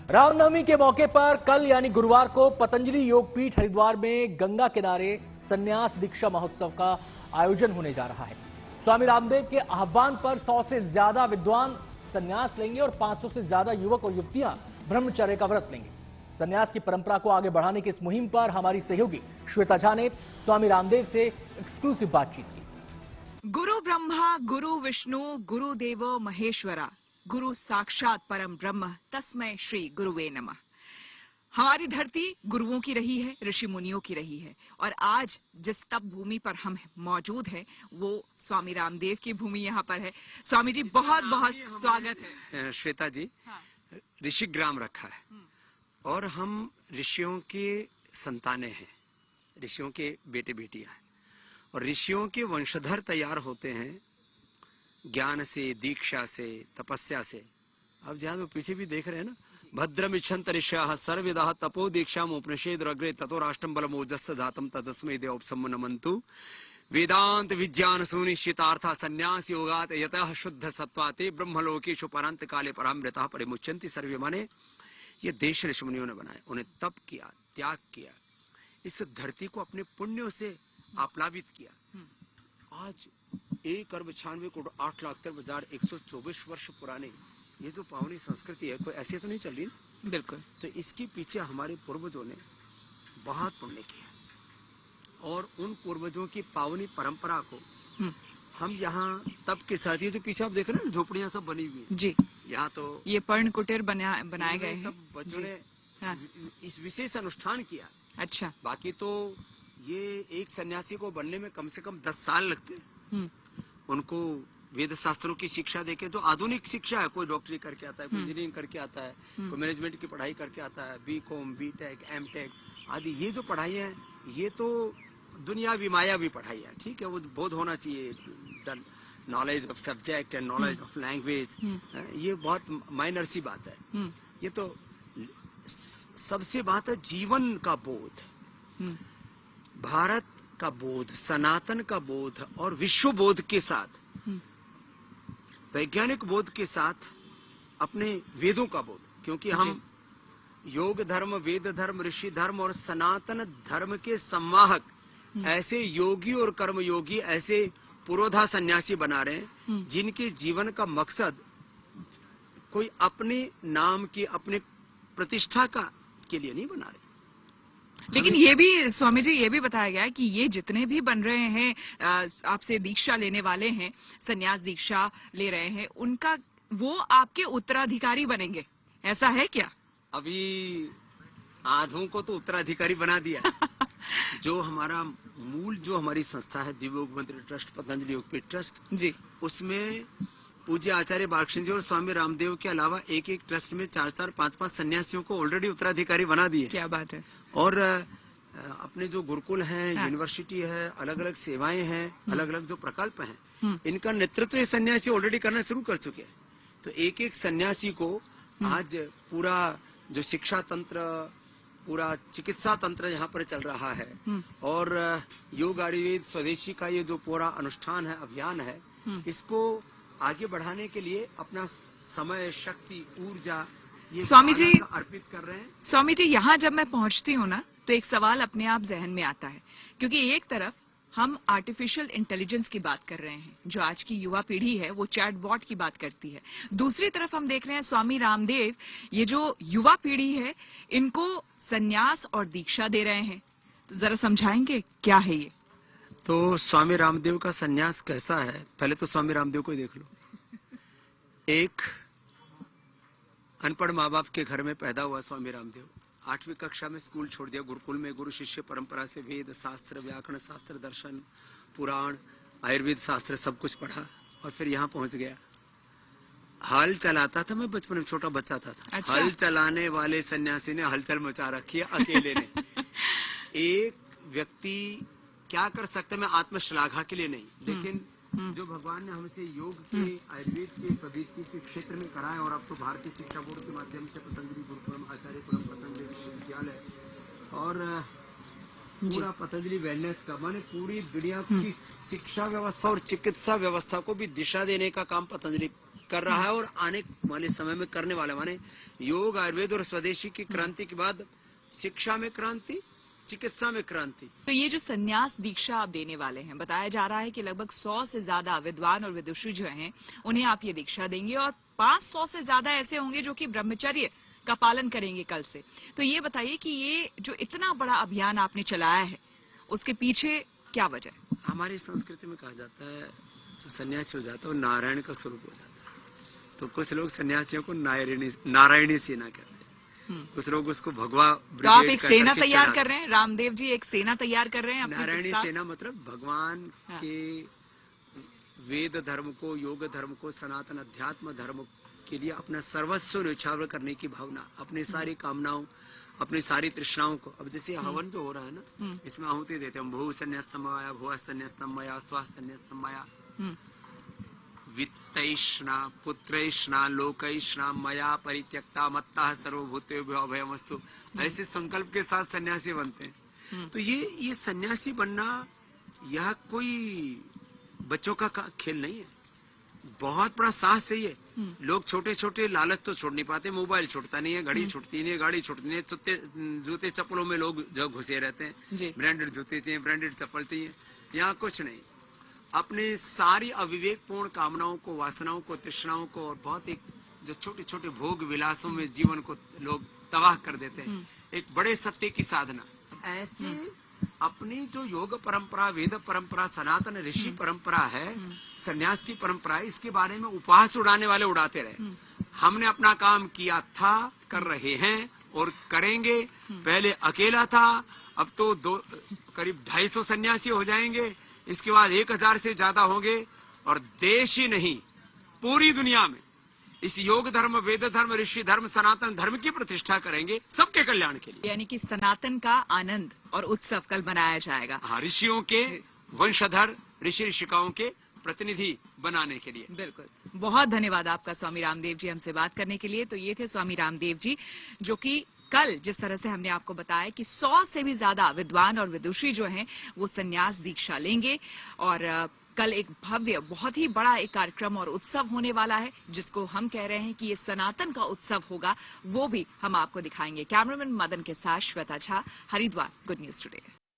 रामनवमी के मौके पर कल यानी गुरुवार को पतंजलि योग पीठ हरिद्वार में गंगा किनारे संन्यास दीक्षा महोत्सव का आयोजन होने जा रहा है। स्वामी रामदेव के आह्वान पर 100 से ज्यादा विद्वान संन्यास लेंगे और 500 से ज्यादा युवक और युवतियां ब्रह्मचर्य का व्रत लेंगे। संन्यास की परंपरा को आगे बढ़ाने की इस मुहिम पर हमारी सहयोगी श्वेता झा ने स्वामी रामदेव से एक्सक्लूसिव बातचीत की। गुरु ब्रह्मा गुरु विष्णु गुरु देवो महेश्वरा गुरु साक्षात परम ब्रह्म तस्मै श्री गुरुवे नमः। हमारी धरती गुरुओं की रही है, ऋषि मुनियों की रही है और आज जिस तप भूमि पर हम मौजूद हैं वो स्वामी रामदेव की भूमि यहाँ पर है। स्वामी जी बहुत बहुत स्वागत है। श्वेता जी, ऋषिग्राम रखा है और हम ऋषियों के संतानें हैं, ऋषियों के बेटे बेटियां हैं और ऋषियों के वंशधर तैयार होते हैं ज्ञान से, दीक्षा से, तपस्या से। अब जहां वो पीछे भी देख रहे हैं ना, भद्रम इच्छन्त ऋषयः सर्वविदः तपो दीक्षाम उपनिषेद अग्रे ततो राष्ट्रम बलमोजस्स जातम तदस्मै देवोपसम नमन्तु। वेदांत विज्ञान सुनिश्चितार्थ संन्यास योगात यतः शुद्ध सत्वाते ब्रह्मलोकेषु परांत काले परामृतः परिमुच्यन्ति सर्वे। माने ये देश ऋषि मुनियों ने बनाए, उन्हें तप किया, त्याग किया, इस धरती को अपने पुण्यों से आप्लावित किया। आज 1,96,08,13,124 वर्ष पुराने ये जो पावनी संस्कृति है, कोई ऐसी तो नहीं चल रही ना? बिल्कुल। तो इसके पीछे हमारे पूर्वजों ने बहुत पुण्य किया और उन पूर्वजों की पावनी परंपरा को हम यहाँ तप के साथ, ये जो पीछे आप देख रहे हैं ना झोपड़ियाँ सब बनी हुई जी, यहाँ तो ये पर्ण कुटीर बनाए गए हैं। सब बच्चों ने इस विशेष अनुष्ठान किया। अच्छा। बाकी तो ये एक सन्यासी को बनने में कम से कम 10 साल लगते हैं। उनको वेद शास्त्रों की शिक्षा देके, जो आधुनिक शिक्षा है, कोई डॉक्टरी करके आता है, कोई इंजीनियरिंग करके आता है, कोई मैनेजमेंट की पढ़ाई करके आता है, बीकॉम, बीटेक, एमटेक आदि ये जो पढ़ाई है ये तो दुनियावी मायावी पढ़ाई है। ठीक है, वो बोध होना चाहिए, knowledge of subject and knowledge of language, ये बहुत माइनर सी बात है। ये तो सबसे बात है जीवन का बोध, भारत का बोध, सनातन का बोध और विश्व बोध के साथ, वैज्ञानिक बोध के साथ अपने वेदों का बोध। क्योंकि हम योग धर्म, वेद धर्म, ऋषि धर्म और सनातन धर्म के संवाहक ऐसे योगी और कर्म योगी, ऐसे पुरोधा सन्यासी बना रहे हैं जिनके जीवन का मकसद कोई अपने नाम की, अपने प्रतिष्ठा का के लिए नहीं बना रहे। लेकिन ये भी स्वामी जी, ये भी बताया गया है कि ये जितने भी बन रहे हैं, आपसे दीक्षा लेने वाले हैं, संन्यास दीक्षा ले रहे हैं, उनका वो आपके उत्तराधिकारी बनेंगे, ऐसा है क्या? अभी आधों को तो उत्तराधिकारी बना दिया। जो हमारा मूल, जो हमारी संस्था है दिव्य योग मंदिर ट्रस्ट, पतंजलि योगपीठ ट्रस्ट जी, उसमें पूज्य आचार्य बालकृष्ण जी और स्वामी रामदेव के अलावा एक एक ट्रस्ट में 4-4, 5-5 सन्यासियों को ऑलरेडी उत्तराधिकारी बना दिए। क्या बात है। और अपने जो गुरुकुल हैं, यूनिवर्सिटी है, अलग अलग सेवाएं हैं, अलग अलग जो प्रकल्प हैं, इनका नेतृत्व ये सन्यासी ऑलरेडी करना शुरू कर चुके हैं। तो एक एक सन्यासी को आज पूरा जो शिक्षा तंत्र, पूरा चिकित्सा तंत्र यहाँ पर चल रहा है और योग आयुर्वेद स्वदेशी का ये जो पूरा अनुष्ठान है, अभियान है, इसको आगे बढ़ाने के लिए अपना समय, शक्ति, ऊर्जा ये स्वामी जी अर्पित कर रहे हैं। स्वामी जी, यहाँ जब मैं पहुँचती हूँ ना, तो एक सवाल अपने आप जहन में आता है, क्योंकि एक तरफ हम आर्टिफिशियल इंटेलिजेंस की बात कर रहे हैं, जो आज की युवा पीढ़ी है वो चैटबॉट की बात करती है। दूसरी तरफ हम देख रहे हैं स्वामी रामदेव, ये जो युवा पीढ़ी है, इनको संन्यास और दीक्षा दे रहे हैं। तो जरा समझाएंगे क्या है ये? तो स्वामी रामदेव का संन्यास कैसा है, पहले तो स्वामी रामदेव को ही देख लो। एक अनपढ़ माँ बाप के घर में पैदा हुआ स्वामी रामदेव, 8वीं कक्षा में स्कूल छोड़ दिया। गुरुकुल में गुरु शिष्य परंपरा से वेद शास्त्र, व्याकरण शास्त्र, दर्शन, पुराण, आयुर्वेद शास्त्र सब कुछ पढ़ा और फिर यहाँ पहुंच गया। हल चलाता था, मैं बचपन में छोटा बच्चा था। अच्छा। हल चलाने वाले सन्यासी ने हलचल मचा रखी है अकेले ने। एक व्यक्ति क्या कर सकता है, मैं आत्मश्लाघा के लिए नहीं, लेकिन जो भगवान ने हमसे योग के, आयुर्वेद के, प्रवृत्ति के क्षेत्र में कराए और अब तो भारतीय शिक्षा बोर्ड के माध्यम से पतंजलि गुरुकुलम, आचार्य कुलम, पतंजलि विश्वविद्यालय और पूरा पतंजलि वेलनेस का, माने पूरी दुनिया की शिक्षा व्यवस्था और चिकित्सा व्यवस्था को भी दिशा देने का काम पतंजलि कर रहा है और आने वाले समय में करने वाला। माने योग, आयुर्वेद और स्वदेशी की क्रांति के बाद शिक्षा में क्रांति, चिकित्सा में क्रांति। तो ये जो संन्यास दीक्षा आप देने वाले हैं, बताया जा रहा है कि लगभग 100 से ज्यादा विद्वान और विदुषी जो हैं, उन्हें आप ये दीक्षा देंगे और 500 से ज्यादा ऐसे होंगे जो कि ब्रह्मचर्य का पालन करेंगे कल से। तो ये बताइए कि ये जो इतना बड़ा अभियान आपने चलाया है, उसके पीछे क्या वजह है? हमारी संस्कृति में कहा जाता है जो सन्यासी हो जाता है वो नारायण का स्वरूप हो जाता है। तो कुछ लोग सन्यासियों को नारायणी सेना कहते हैं, कुछ लोग उसको भगवा तो आप एक सेना तैयार कर रहे हैं, रामदेव जी एक सेना तैयार कर रहे हैं। नारायणी सेना मतलब भगवान के वेद धर्म को, योग धर्म को, सनातन अध्यात्म धर्म के लिए अपना सर्वस्व न्यौछावर करने की भावना, अपनी सारी कामनाओं, अपनी सारी तृष्णाओं को। अब जैसे हवन जो हो रहा है ना, इसमें आहुति देते हैं, भू संन्यास्तम मया, भुव संन्यास्तम मया, स्व संन्यास्तम मया, वित्तैष्णा पुत्रैष्णा लोकैष्णा मया परित्यक्ता मत्ता सर्वभूतेभ्यो अभयमस्तु, ऐसे संकल्प के साथ सन्यासी बनते हैं। तो ये सन्यासी बनना यह कोई बच्चों का खेल नहीं है, बहुत बड़ा साहस चाहिए। लोग छोटे छोटे लालच तो छोड़ नहीं पाते, मोबाइल छूटता नहीं है, घड़ी छूटती नहीं है, गाड़ी छूटती नहीं है, जूते चप्पलों में लोग जो घुसे रहते हैं, ब्रांडेड जूते चाहिए, ब्रांडेड चप्पल चाहिए, यहाँ कुछ नहीं। अपने सारी अविवेकपूर्ण कामनाओं को, वासनाओं को, तृष्णाओं को और बहुत एक जो छोटे छोटे भोग विलासों में जीवन को लोग तबाह कर देते हैं, एक बड़े सत्य की साधना। ऐसे अपनी जो योग परंपरा, वेद परंपरा, सनातन ऋषि परंपरा है, संन्यास की परंपरा है, इसके बारे में उपहास उड़ाने वाले उड़ाते रहे। हमने अपना काम किया था, कर रहे हैं और करेंगे। पहले अकेला था, अब तो करीब 250 सन्यासी हो जाएंगे, इसके बाद 1000 से ज्यादा होंगे और देश ही नहीं पूरी दुनिया में इस योग धर्म, वेद धर्म, ऋषि धर्म, सनातन धर्म की प्रतिष्ठा करेंगे सबके कल्याण के लिए। यानी कि सनातन का आनंद और उत्सव कल मनाया जाएगा। हाँ, ऋषियों के वंशधर, ऋषि ऋषिकाओं के प्रतिनिधि बनाने के लिए। बिल्कुल, बहुत धन्यवाद आपका स्वामी रामदेव जी हमसे बात करने के लिए। तो ये थे स्वामी रामदेव जी, जो कि कल जिस तरह से हमने आपको बताया कि 100 से भी ज्यादा विद्वान और विदुषी जो हैं वो संन्यास दीक्षा लेंगे और कल एक भव्य, बहुत ही बड़ा एक कार्यक्रम और उत्सव होने वाला है, जिसको हम कह रहे हैं कि ये सनातन का उत्सव होगा, वो भी हम आपको दिखाएंगे। कैमरामैन मदन के साथ Shweta Jha, Haridwar, good news today.